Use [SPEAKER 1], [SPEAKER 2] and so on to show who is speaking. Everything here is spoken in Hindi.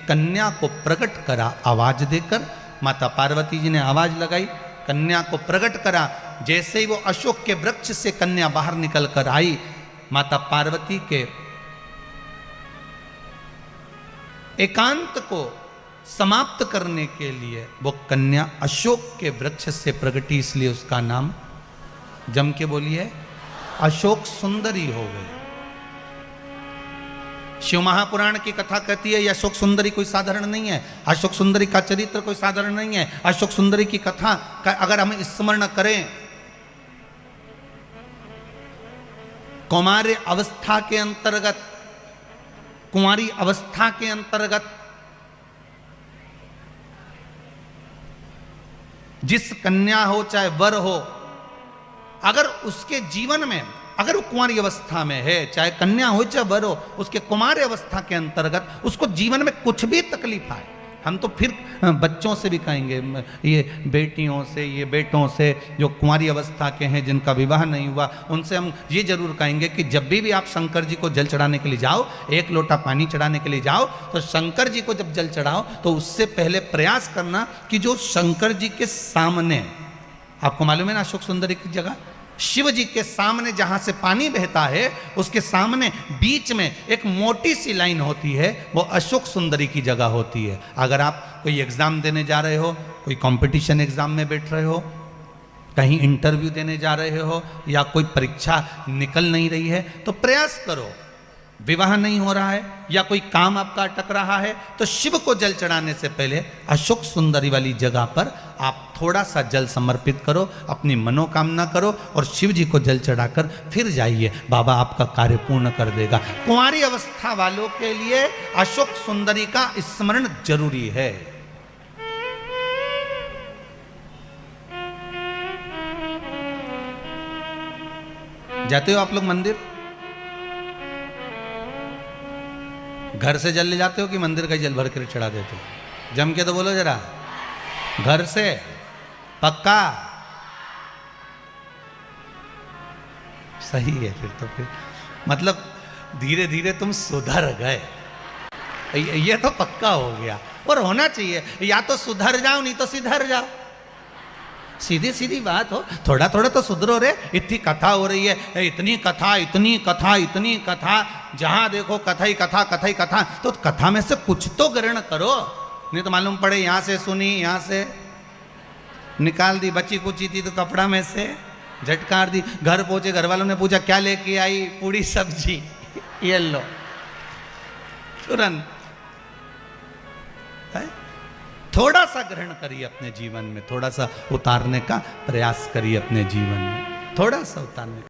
[SPEAKER 1] कन्या को प्रकट करा आवाज देकर। माता पार्वती जी ने आवाज लगाई, कन्या को प्रकट करा। जैसे ही वो अशोक के वृक्ष से कन्या बाहर निकल कर आई, माता पार्वती के एकांत को समाप्त करने के लिए वो कन्या अशोक के वृक्ष से प्रगटी, इसलिए उसका नाम जम के बोलिए अशोक सुंदरी हो गई। शिव महापुराण की कथा कहती है, यह अशोक सुंदरी कोई साधारण नहीं है, अशोक सुंदरी का चरित्र कोई साधारण नहीं है। अशोक सुंदरी की कथा का अगर हम स्मरण करें, कौमार्य अवस्था के अंतर्गत, कुंवारी अवस्था के अंतर्गत जिस कन्या हो चाहे वर हो, अगर उसके जीवन में, अगर वो कुंवारी अवस्था में है, चाहे कन्या हो चाहे वर हो, उसके कुमार अवस्था के अंतर्गत उसको जीवन में कुछ भी तकलीफ आए, हम तो फिर बच्चों से भी कहेंगे, ये बेटियों से, ये बेटों से जो कुंवारी अवस्था के हैं जिनका विवाह नहीं हुआ, उनसे हम ये जरूर कहेंगे कि जब भी आप शंकर जी को जल चढ़ाने के लिए जाओ, एक लोटा पानी चढ़ाने के लिए जाओ, तो शंकर जी को जब जल चढ़ाओ तो उससे पहले प्रयास करना कि जो शंकर जी के सामने, आपको मालूम है ना अशोक सुंदरी की जगह, शिव जी के सामने जहां से पानी बहता है, उसके सामने बीच में एक मोटी सी लाइन होती है, वो अशोक सुंदरी की जगह होती है। अगर आप कोई एग्जाम देने जा रहे हो, कोई कंपटीशन एग्जाम में बैठ रहे हो, कहीं इंटरव्यू देने जा रहे हो, या कोई परीक्षा निकल नहीं रही है, तो प्रयास करो, विवाह नहीं हो रहा है या कोई काम आपका अटक रहा है, तो शिव को जल चढ़ाने से पहले अशोक सुंदरी वाली जगह पर आप थोड़ा सा जल समर्पित करो, अपनी मनोकामना करो और शिव जी को जल चढ़ाकर फिर जाइए, बाबा आपका कार्य पूर्ण कर देगा। कुंवारी अवस्था वालों के लिए अशोक सुंदरी का स्मरण जरूरी है। जाते हो आप लोग मंदिर? घर से जल ले जाते हो कि मंदिर का जल भर कर चढ़ा देते हो? जम के तो बोलो जरा, घर से पक्का? सही है, फिर तो फिर मतलब धीरे धीरे तुम सुधर गए, ये तो पक्का हो गया। और होना चाहिए, या तो सुधर जाओ नहीं तो सिधर जाओ, सीधी सीधी बात हो, थोड़ा थोड़ा तो सुधरो रे। इतनी कथा हो रही है, इतनी कथा, इतनी कथा, इतनी कथा, जहां देखो कथा ही कथा, कथा ही कथा, तो कथा में से कुछ तो ग्रहण करो, नहीं तो मालूम पड़े यहां से सुनी, यहां से निकाल दी, बची कुची थी तो कपड़ा में से झटकार दी, घर पहुंचे, घर वालों ने पूछा क्या लेके आई, पूरी सब्जी, ये लो तुरंत। थोड़ा सा ग्रहण करिए अपने जीवन में, थोड़ा सा उतारने का प्रयास करिए अपने जीवन में, थोड़ा सा उतारने का।